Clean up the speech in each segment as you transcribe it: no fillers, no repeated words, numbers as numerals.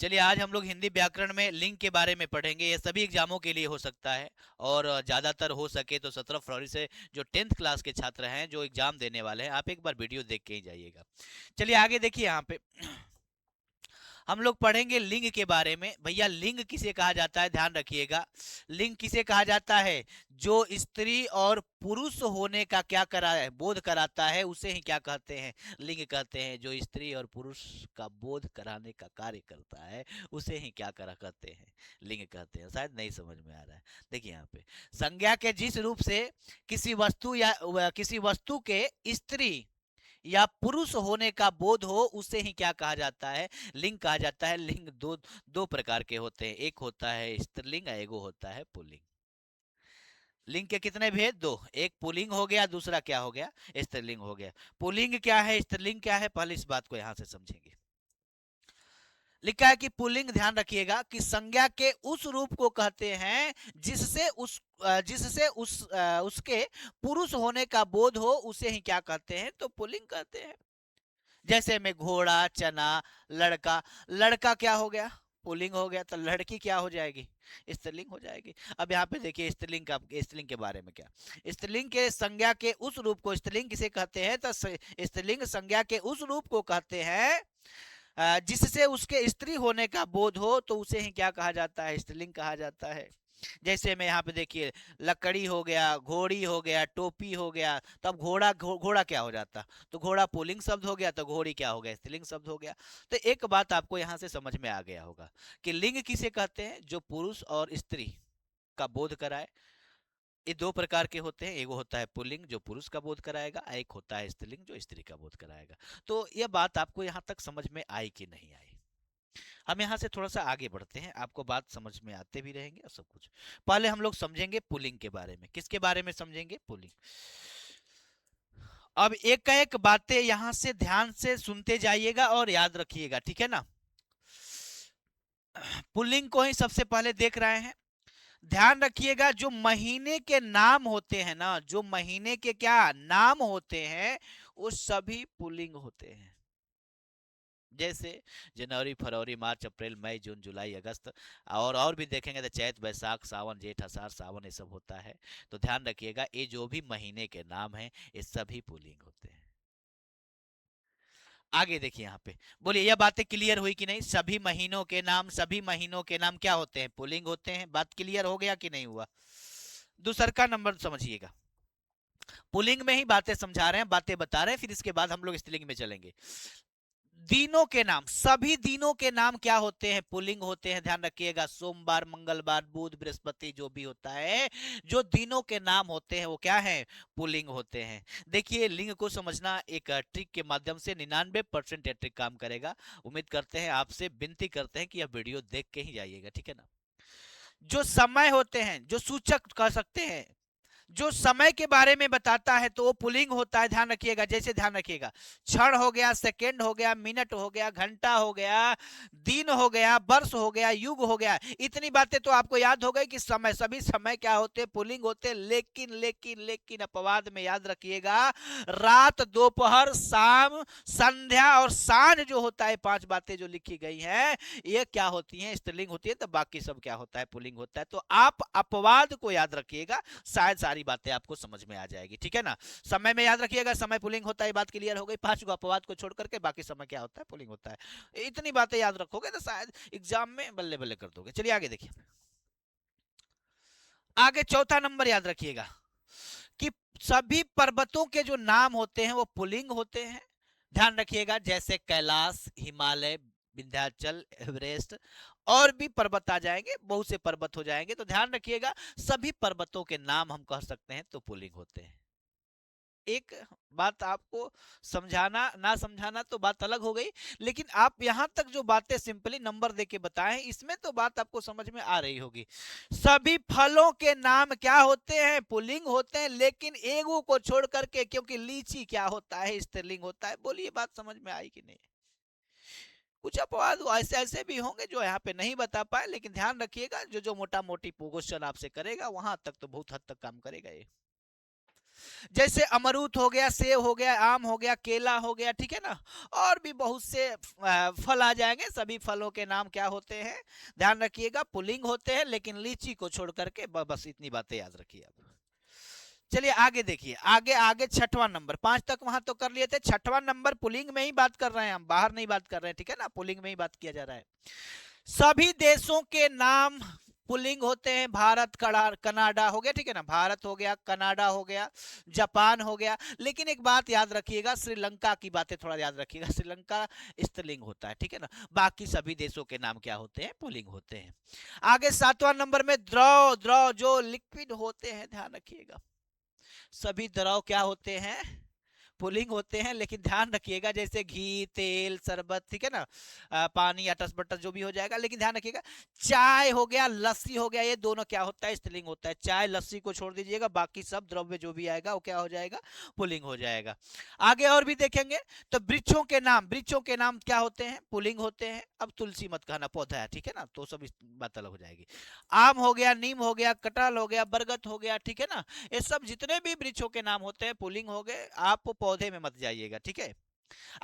चलिए आज हम लोग हिंदी व्याकरण में लिंग के बारे में पढ़ेंगे। ये सभी एग्जामों के लिए हो सकता है और ज़्यादातर हो सके तो 17 फरवरी से जो 10th क्लास के छात्र हैं जो एग्जाम देने वाले हैं, आप एक बार वीडियो देख के ही जाइएगा। चलिए आगे देखिए यहाँ पे हम लोग पढ़ेंगे लिंग के बारे में। भैया लिंग किसे कहा जाता है, ध्यान रखिएगा। लिंग किसे कहा जाता है? जो स्त्री और पुरुष होने का क्या करा है, बोध कराता है, उसे ही क्या कहते हैं? लिंग कहते हैं। जो स्त्री और पुरुष का बोध कराने का कार्य करता है उसे ही क्या करा कहते हैं? लिंग कहते हैं। शायद नहीं समझ में आ रहा है। देखिए यहाँ पे संज्ञा के जिस रूप से किसी वस्तु या किसी वस्तु के स्त्री या पुरुष होने का बोध हो उसे ही क्या कहा जाता है? लिंग कहा जाता है। लिंग दो दो प्रकार के होते हैं, एक होता है स्त्रीलिंग, एक होता है पुल्लिंग। लिंग के कितने भेद? दो। एक पुल्लिंग हो गया, दूसरा क्या हो गया? स्त्रीलिंग हो गया। पुल्लिंग क्या है, स्त्रीलिंग क्या है, पहले इस बात को यहां से समझेंगे। लिखा है कि पुल्लिंग, ध्यान रखिएगा, कि संज्ञा के उस रूप को कहते हैं जिससे उसके पुरुष होने का बोध हो उसे ही क्या कहते हैं? तो पुल्लिंग कहते हैं। जैसे में घोड़ा, चना, लड़का। लड़का क्या हो गया? पुल्लिंग हो गया। तो लड़की क्या हो जाएगी? स्त्रीलिंग हो जाएगी। अब यहाँ पे देखिए स्त्रीलिंग के बारे में क्या। स्त्रीलिंग के संज्ञा के उस रूप को स्त्रीलिंग किसे कहते हैं? तो स्त्रीलिंग संज्ञा के उस रूप को कहते हैं जिससे उसके स्त्री होने का बोध हो तो उसे ही क्या कहा जाता है? स्त्रीलिंग कहा जाता है। जैसे में यहाँ पे देखिए लकड़ी हो गया, घोड़ी हो गया, टोपी हो गया। तो अब घोड़ा क्या हो जाता? तो घोड़ा पुल्लिंग शब्द हो गया, तो घोड़ी क्या हो गया? स्त्रीलिंग शब्द हो गया। तो एक बात आपको यहाँ से समझ में आ गया होगा कि लिंग किसे कहते हैं? जो पुरुष और स्त्री का बोध कराए। ये दो प्रकार के होते हैं, एक होता है पुल्लिंग जो पुरुष का बोध कराएगा, एक होता है स्त्रीलिंग जो स्त्री का बोध कराएगा। तो यह बात आपको यहाँ तक समझ में आई कि नहीं आई? हम यहाँ से थोड़ा सा आगे बढ़ते हैं, आपको बात समझ में आते भी रहेंगे और सब कुछ। पहले हम लोग समझेंगे पुल्लिंग के बारे में। किसके बारे में समझेंगे? पुल्लिंग। अब एक एक बातें यहाँ से ध्यान से सुनते जाइएगा और याद रखिएगा, ठीक है ना? पुल्लिंग को ही सबसे पहले देख रहे हैं। ध्यान रखिएगा, जो महीने के नाम होते हैं ना, जो महीने के क्या नाम होते हैं वो सभी पुल्लिंग होते हैं। जैसे जनवरी, फरवरी, मार्च, अप्रैल, मई, जून, जुलाई, अगस्त, और भी देखेंगे तो चैत, बैसाख, सावन, जेठ, आषाढ़, सावन, ये सब होता है। तो ध्यान रखिएगा, ये जो भी महीने के नाम हैं ये सभी पुल्लिंग होते हैं। आगे देखिए यहाँ पे, बोलिए यह बातें क्लियर हुई कि नहीं? सभी महीनों के नाम, सभी महीनों के नाम क्या होते हैं? पुल्लिंग होते हैं। बात क्लियर हो गया कि नहीं हुआ? दूसर का नंबर समझिएगा। पुल्लिंग में ही बातें समझा रहे हैं, बातें बता रहे हैं, फिर इसके बाद हम लोग स्त्रीलिंग में चलेंगे। दिनों के नाम, सभी दिनों के नाम क्या होते हैं? पुल्लिंग होते हैं। ध्यान रखिएगा, सोमवार, मंगलवार, बुध, बृहस्पति, जो भी होता है, जो दिनों के नाम होते हैं वो क्या है? पुल्लिंग होते हैं। देखिए लिंग को समझना एक ट्रिक के माध्यम से 99% ट्रिक काम करेगा। उम्मीद करते हैं, आपसे विनती करते हैं कि यह वीडियो देख के ही जाइएगा, ठीक है ना? जो समय होते हैं, जो सूचक कह सकते हैं, जो समय के बारे में बताता है तो वो पुलिंग होता है। ध्यान रखिएगा, जैसे ध्यान रखिएगा, क्षण हो गया, सेकंड हो गया, मिनट हो गया, घंटा हो गया, दिन हो गया, वर्ष हो गया, युग हो गया। इतनी बातें तो आपको याद हो गई कि समय, सभी समय क्या होते हैं? पुलिंग होते हैं। लेकिन लेकिन लेकिन अपवाद में याद रखिएगा, रात, दोपहर, शाम, संध्या और सांझ जो होता है, पांच बातें जो लिखी गई हैं, ये क्या होती हैं? स्त्रीलिंग होती है। तो बाकी सब क्या होता है? पुलिंग होता है। तो आप अपवाद को याद रखिएगा, शायद सारी बातें आपको समझ में आ जाएगी, ठीक है ना? समय में याद रखिएगा, समय पुलिंग होता है, बात क्लियर हो गई। पांच को अपवाद को छोड़ करके बाकी समय क्या होता है? पुलिंग होता है। इतनी बातें याद रखोगे तो शायद एग्जाम में बल्ले बल्ले कर दोगे। चलिए आगे देखिए। आगे चौथा नंबर याद रखिएगा कि सभी पर्वतों के जो नाम होते हैं वो पुलिंग होते हैं। ध्यान रखिएगा, जैसे कैलाश, हिमालय, विंध्याचल, एवरेस्ट, और भी पर्वत आ जाएंगे, बहुत से पर्वत हो जाएंगे। तो ध्यान रखिएगा, सभी पर्वतों के नाम हम कह सकते हैं तो पुलिंग होते हैं। एक बात आपको समझाना ना समझाना तो बात अलग हो गई, लेकिन आप यहां तक जो बातें सिंपली नंबर देके बताएं, इसमें तो बात आपको समझ में आ रही होगी। सभी फलों के नाम क्या होते हैं? पुल्लिंग होते हैं। लेकिन एगो को छोड़ करके, क्योंकि लीची क्या होता है? स्त्रीलिंग होता है। बोलिए बात समझ में आई कि नहीं? कुछ अपवाद ऐसे ऐसे भी होंगे जो यहाँ पे नहीं बता पाए, लेकिन ध्यान रखिएगा, जो जो मोटा मोटी क्वेश्चन आपसे करेगा वहां तक तो बहुत हद तक काम करेगा ये। जैसे अमरूद हो गया, सेब हो गया, आम हो गया, केला हो गया, ठीक है ना। और भी बहुत से फल आ जाएंगे। सभी फलों के नाम क्या होते हैं, ध्यान रखिएगा, पुल्लिंग होते हैं, लेकिन लीची को छोड़ करके बस इतनी बातें याद रखिए आप। चलिए आगे देखिए, आगे आगे छठवां नंबर, पांच तक वहां तो कर लिए थे, छठवां नंबर पुलिंग में ही बात कर रहे हैं हम, बाहर नहीं बात कर रहे हैं, ठीक है ना, पुलिंग में ही बात किया जा रहा है। सभी देशों के नाम पुलिंग होते हैं। भारत, कनाडा हो गया, ठीक है ना, भारत हो गया, कनाडा हो गया, जापान हो गया। लेकिन एक बात याद रखिएगा, श्रीलंका की बातें थोड़ा याद रखिएगा, श्रीलंका स्त्रीलिंग होता है, ठीक है ना। बाकी सभी देशों के नाम क्या होते हैं, पुलिंग होते हैं। आगे सातवां नंबर में द्रव, द्रव जो लिक्विड होते हैं, ध्यान रखिएगा, सभी द्रव क्या होते हैं, पुलिंग होते हैं। लेकिन ध्यान रखिएगा, जैसे घी, तेल, शरबत, ठीक है ना, पानी, अटस बटस जो भी हो जाएगा। लेकिन ध्यान रखिएगा, चाय हो गया, लस्सी हो गया, ये दोनों क्या होता है, स्त्रीलिंग होता है। चाय लस्सी को छोड़ दीजिएगा, बाकी सब द्रव्य जो भी आएगा वो क्या हो जाएगा, पुलिंग हो जाएगा। आगे और भी देखेंगे तो वृक्षों के नाम, वृक्षों के नाम क्या होते हैं, पुलिंग होते हैं। अब तुलसी मत कहना, पौधा है, ठीक है ना, तो सब बात अलग हो जाएगी। आम हो गया, नीम हो गया, कटहल हो गया, बरगद हो गया, ठीक है ना, ये सब जितने भी वृक्षों के नाम होते हैं पुलिंग हो गए। आप पौधे में मत जाइएगा, ठीक है।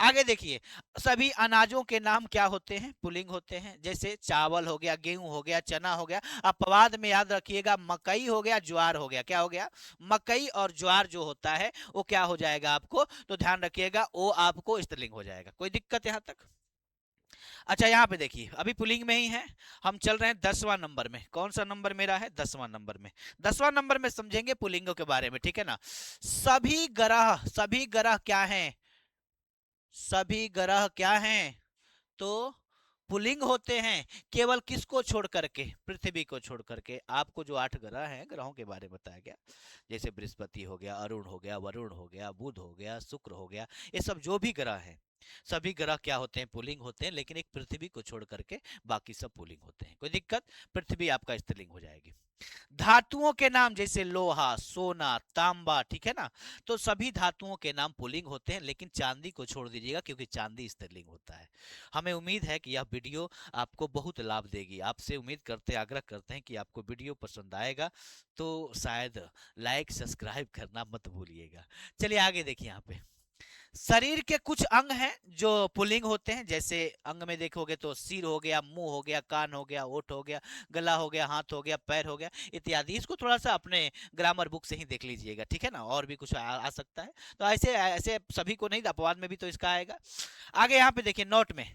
आगे देखिए, सभी अनाजों के नाम क्या होते हैं, पुलिंग होते हैं। जैसे चावल हो गया, गेहूं हो गया, चना हो गया। अपवाद में याद रखिएगा, मकई हो गया, ज्वार हो गया, क्या हो गया, मकई और ज्वार जो होता है वो क्या हो जाएगा आपको, तो ध्यान रखिएगा वो आपको स्त्रीलिंग हो जाएगा। कोई दिक्कत यहां तक। अच्छा यहाँ पे देखिए, अभी पुलिंग में ही है, हम चल रहे हैं 10वां नंबर में। कौन सा नंबर मेरा है, 10वां नंबर में। 10वां नंबर में समझेंगे पुलिंगों के बारे में, ठीक है ना। सभी ग्रह, सभी ग्रह क्या हैं, सभी ग्रह क्या हैं, तो पुलिंग होते हैं। केवल किसको छोड़ करके, पृथ्वी को छोड़ करके। आपको जो 8 ग्रह हैं, ग्रहों के बारे में बताया गया, जैसे बृहस्पति हो गया, अरुण हो गया, वरुण हो गया, बुध हो गया, शुक्र हो गया, ये सब जो भी ग्रह हैं, सभी ग्रह क्या होते हैं, पुलिंग होते हैं। लेकिन एक पृथ्वी को छोड़ करके बाकी सब पुलिंग होते हैं। कोई दिक्कत, पृथ्वी आपका स्त्रीलिंग हो जाएगी। धातुओं के नाम, जैसे लोहा, सोना, तांबा, ठीक है ना, तो सभी धातुओं के नाम पुलिंग होते हैं। लेकिन चांदी को छोड़ दीजिएगा, क्योंकि चांदी स्त्रीलिंग होता है। हमें उम्मीद है कि यह वीडियो आपको बहुत लाभ देगी। आपसे उम्मीद करते, आग्रह करते हैं कि आपको वीडियो पसंद आएगा, तो शायद लाइक सब्सक्राइब करना मत भूलिएगा। चलिए आगे देखिए, यहाँ पे शरीर के कुछ अंग हैं जो पुल्लिंग होते हैं। जैसे अंग में देखोगे तो सिर हो गया, मुंह हो गया, कान हो गया, ओठ हो गया, गला हो गया, हाथ हो गया, पैर हो गया, इत्यादि। इसको थोड़ा सा अपने ग्रामर बुक से ही देख लीजिएगा, ठीक है ना, और भी कुछ आ सकता है। तो ऐसे ऐसे सभी को नहीं, अपवाद में भी तो इसका आएगा। आगे यहाँ पे देखिए, नोट में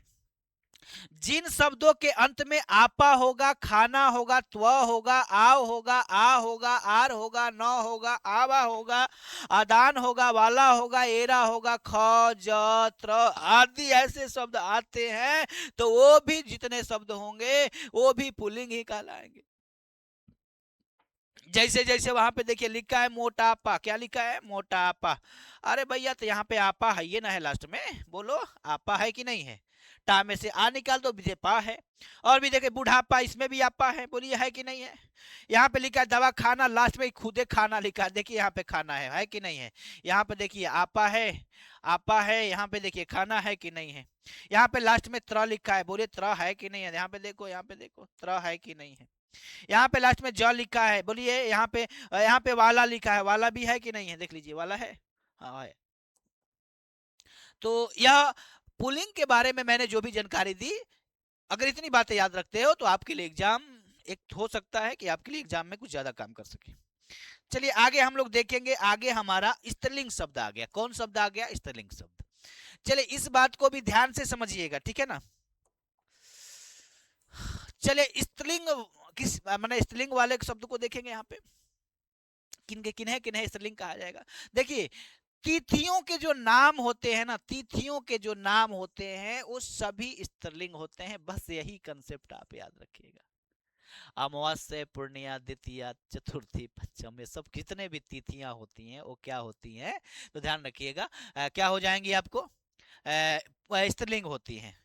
जिन शब्दों के अंत में आपा होगा, खाना होगा, त्व होगा, आव होगा, आ होगा, आर होगा, न होगा, आवा होगा, आदान होगा, वाला होगा, एरा होगा, ख, ज, त्र आदि ऐसे शब्द आते हैं, तो वो भी जितने शब्द होंगे वो भी पुल्लिंग ही कहलाएंगे। जैसे जैसे वहां पे देखिए लिखा है मोटापा, क्या लिखा है, मोटापा। अरे भैया, तो यहाँ पे आपा है, ये ना है लास्ट में, बोलो आपा है कि नहीं है। टा में से आ निकाल दो, बीजे पा है। और भी देखे बुढ़ापा, इसमें भी आपा है, बोलिए है कि नहीं है। यहाँ पे लिखा है दवा खाना, लास्ट में खुदे खाना लिखा है, देखिए यहाँ पे खाना है कि नहीं है। यहाँ पे देखिए आपा है, आपा है, यहाँ पे देखिए खाना है कि नहीं है। यहाँ पे लास्ट में त्र लिखा है, बोलिए त्र है कि नहीं है। यहाँ पे देखो, यहाँ पे देखो, त्र है कि नहीं है। यहाँ पे लास्ट में ज लिखा है, बोलिए यहाँ पे वाला लिखा है, वाला भी है कि नहीं है, देख लीजिए, वाला है, हाँ है। तो यह पुलिंग के बारे में मैंने जो भी जानकारी दी, अगर इतनी बातें याद रखते हो तो आपके लिए एग्जाम, एक हो सकता है कि आपके लिए एग्जाम में कुछ ज्यादा काम कर सके। चलिए आगे हम लोग देखेंगे, आगे हमारा स्त्रीलिंग शब्द आ गया। कौन शब्द आ गया, स्त्रीलिंग शब्द। चलिए इस बात को भी ध्यान से समझिएगा, ठीक है ना। चलिए स्त्रीलिंग किस माने, स्त्रीलिंग वाले शब्द को देखेंगे यहाँ पे, किन्हे किन्हे किन्हे स्त्रीलिंग कहा जाएगा। देखिए तिथियों के जो नाम होते हैं ना, तिथियों के जो नाम होते हैं वो सभी स्त्रीलिंग होते हैं। बस यही कंसेप्ट आप याद रखिएगा। अमावस्या, पूर्णिया, द्वितीया, चतुर्थी, पंचम, ये सब कितने भी तिथियां होती हैं वो क्या होती हैं, तो ध्यान रखिएगा, क्या हो जाएंगी आपको, स्त्रीलिंग होती हैं।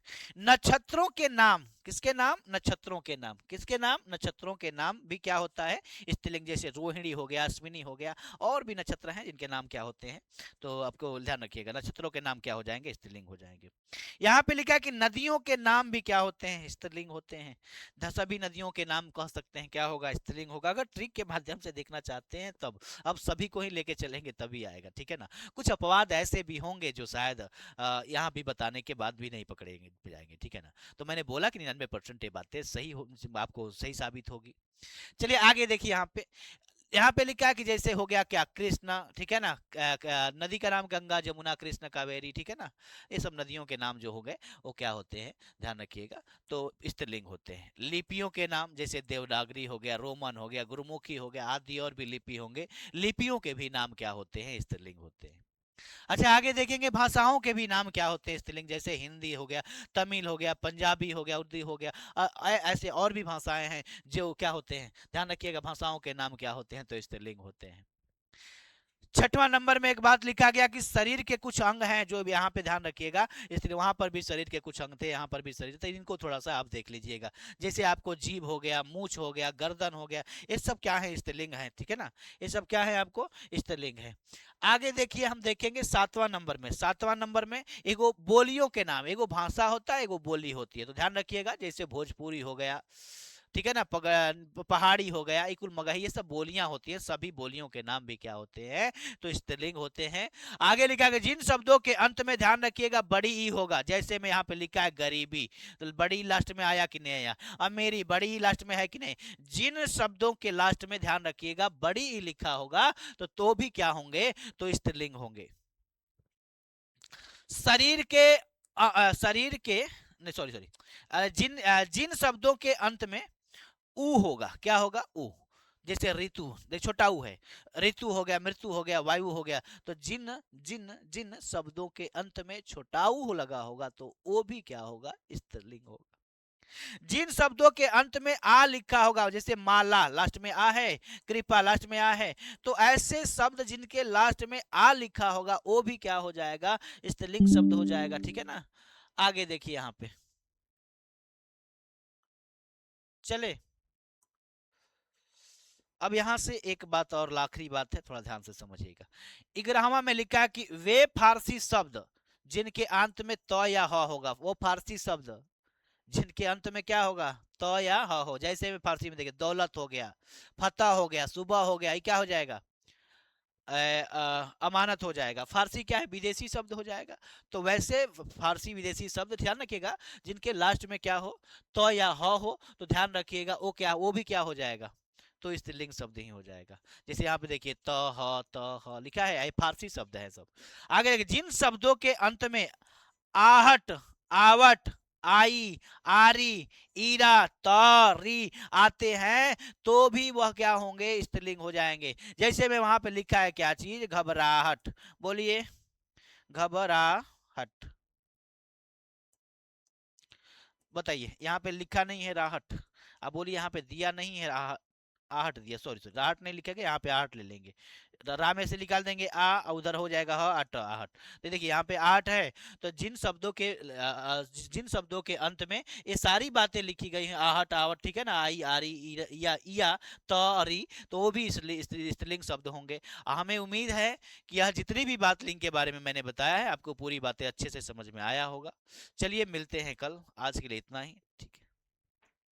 नक्षत्रों के नाम, किसके नाम? नक्षत्रों के नाम, किसके नाम? नक्षत्रों के नाम भी क्या होता है? स्त्रीलिंग। जैसे रोहिणी हो गया, अश्विनी हो गया, और भी नक्षत्र हैं जिनके नाम क्या होते हैं, तो आपको ध्यान रखिएगा, नक्षत्रों के नाम क्या हो जाएंगे? स्त्रीलिंग हो जाएंगे। यहाँ पे लिखा है कि नदियों के नाम भी क्या होते हैं? स्त्रीलिंग होते हैं। सभी नदियों के नाम कह सकते हैं, क्या होगा? स्त्रीलिंग होगा। अगर ट्रिक के माध्यम से देखना चाहते हैं तब, अब सभी को ही लेके चलेंगे तभी आएगा, ठीक है ना। कुछ अपवाद ऐसे भी होंगे जो शायद यहाँ भी बताने के बाद भी नहीं पकड़ेंगे जाएंगे, ठीक है ना। तो मैंने बोला कि 99% ये बातें सही हो, आपको सही साबित होगी। चलिए आगे देखिए, यहाँ पे लिखा है कि जैसे हो गया क्या? कृष्णा, ठीक है ना। नदी का नाम गंगा, जमुना, कृष्ण, कावेरी, ठीक है ना। ये सब नदियों के नाम जो हो गए वो क्या होते हैं? ध्यान रखिएगा, तो स्त्रीलिंग होते हैं। लिपियों के नाम जैसे देवनागरी हो गया, रोमन हो गया, गुरुमुखी हो गया, आदि और भी लिपि होंगे, लिपियों के भी नाम क्या होते हैं? स्त्रीलिंग होते हैं। अच्छा आगे देखेंगे भाषाओं के भी नाम क्या होते हैं? स्त्रीलिंग। जैसे हिंदी हो गया, तमिल हो गया, पंजाबी हो गया, उर्दू हो गया, ऐसे और भी भाषाएं हैं जो क्या होते हैं? ध्यान रखिएगा, भाषाओं के नाम क्या होते हैं? तो स्त्रीलिंग होते हैं। छठवां नंबर में एक बात लिखा गया कि शरीर के कुछ अंग हैं, जो यहाँ पे ध्यान रखिएगा, इसलिए वहां पर भी शरीर के कुछ अंग थे, यहाँ पर भी शरीर थे, इनको थोड़ा सा आप देख लीजिएगा। जैसे आपको जीभ हो गया, मूछ हो गया, गर्दन हो गया, ये सब क्या है? स्त्रीलिंग है, ठीक है ना। ये सब क्या है? आपको स्त्रीलिंग है। आगे देखिए, हम देखेंगे सातवां नंबर में। सातवां नंबर में एगो बोलियों के नाम, एगो भाषा होता है, एगो बोली होती है, तो ध्यान रखिएगा। जैसे भोजपुरी हो गया, ठीक है ना, पहाड़ी हो गया, इकुल मगही, ये सब बोलियां होती है, सभी बोलियों के नाम भी क्या होते हैं? तो स्त्रीलिंग होते हैं। आगे लिखा है जिन शब्दों के अंत में, ध्यान रखिएगा, बड़ी ई होगा। जैसे में यहाँ पे लिखा है गरीबी, तो बड़ी लास्ट में आया कि नहीं आया? अमीरी बड़ी ई लास्ट में है कि नहीं? जिन शब्दों के लास्ट में, ध्यान रखिएगा, बड़ी ई लिखा होगा तो भी क्या होंगे? तो स्त्रीलिंग होंगे। शरीर के शरीर के, नहीं सॉरी सॉरी, जिन शब्दों के अंत में ऊ होगा, क्या होगा? ऊ। जैसे ऋतु, देख छोटा ऊ है, ऋतु हो गया, मृत्यु हो गया, वायु हो गया, तो जिन जिन जिन शब्दों के अंत में छोटा ऊ लगा होगा तो वो भी क्या होगा? स्त्रीलिंग होगा। जिन शब्दों के अंत में आ लिखा होगा, जैसे माला लास्ट में आ है, कृपा लास्ट में आ है, तो ऐसे शब्द जिनके लास्ट में आ लिखा होगा वो भी क्या हो जाएगा? स्त्रीलिंग शब्द हो जाएगा, ठीक है ना। आगे देखिए यहाँ पे, चले अब यहां से एक बात और, आखिरी बात है, थोड़ा ध्यान से समझिएगा। इग्रामा में लिखा है कि वे फारसी शब्द जिनके अंत में त या ह होगा, वो फारसी शब्द जिनके अंत में क्या होगा? त या ह हो। जैसे में फारसी में देखिए, दौलत हो गया, फतह हो गया, सुबह हो गया, ये क्या हो जाएगा? अमानत हो जाएगा। फारसी क्या है? विदेशी शब्द हो जाएगा। तो वैसे फारसी विदेशी शब्द ध्यान रखिएगा, जिनके लास्ट में क्या हो? तो या हो, तो ध्यान रखिएगा वो क्या, वो भी क्या हो जाएगा? तो स्त्रीलिंग शब्द ही हो जाएगा। जैसे यहाँ पे देखिए, त ह लिखा है, ये फारसी शब्द है सब। आगे देखिए, जिन शब्दों के अंत में आहट, आवट, आई, आरी, ईरा, तारी आते हैं तो भी वह क्या होंगे? स्त्रीलिंग हो जाएंगे। जैसे में वहां पे लिखा है क्या चीज? घबराहट। बोलिए, घबराहट। बताइए, यहाँ पे लिखा नहीं है राहट, अब बोलिए, यहाँ पे दिया नहीं है आहट दिया, सॉरी सॉरी, राहट नहीं लिखेंगे, यहाँ पे आहट ले लेंगे। रा में से निकाल देंगे आ, उधर हो जाएगा ह अट, आहट। तो देखिए यहाँ पे आहट है, तो जिन शब्दों के अंत में ये सारी बातें लिखी गई हैं, आहट, आवट, ठीक है ना, आई, आरी, या तरी, तो वो भी स्त्रीलिंग शब्द होंगे। हमें उम्मीद है कि यह जितनी भी बात लिंग के बारे में मैंने बताया है, आपको पूरी बातें अच्छे से समझ में आया होगा। चलिए मिलते हैं कल, आज के लिए इतना ही।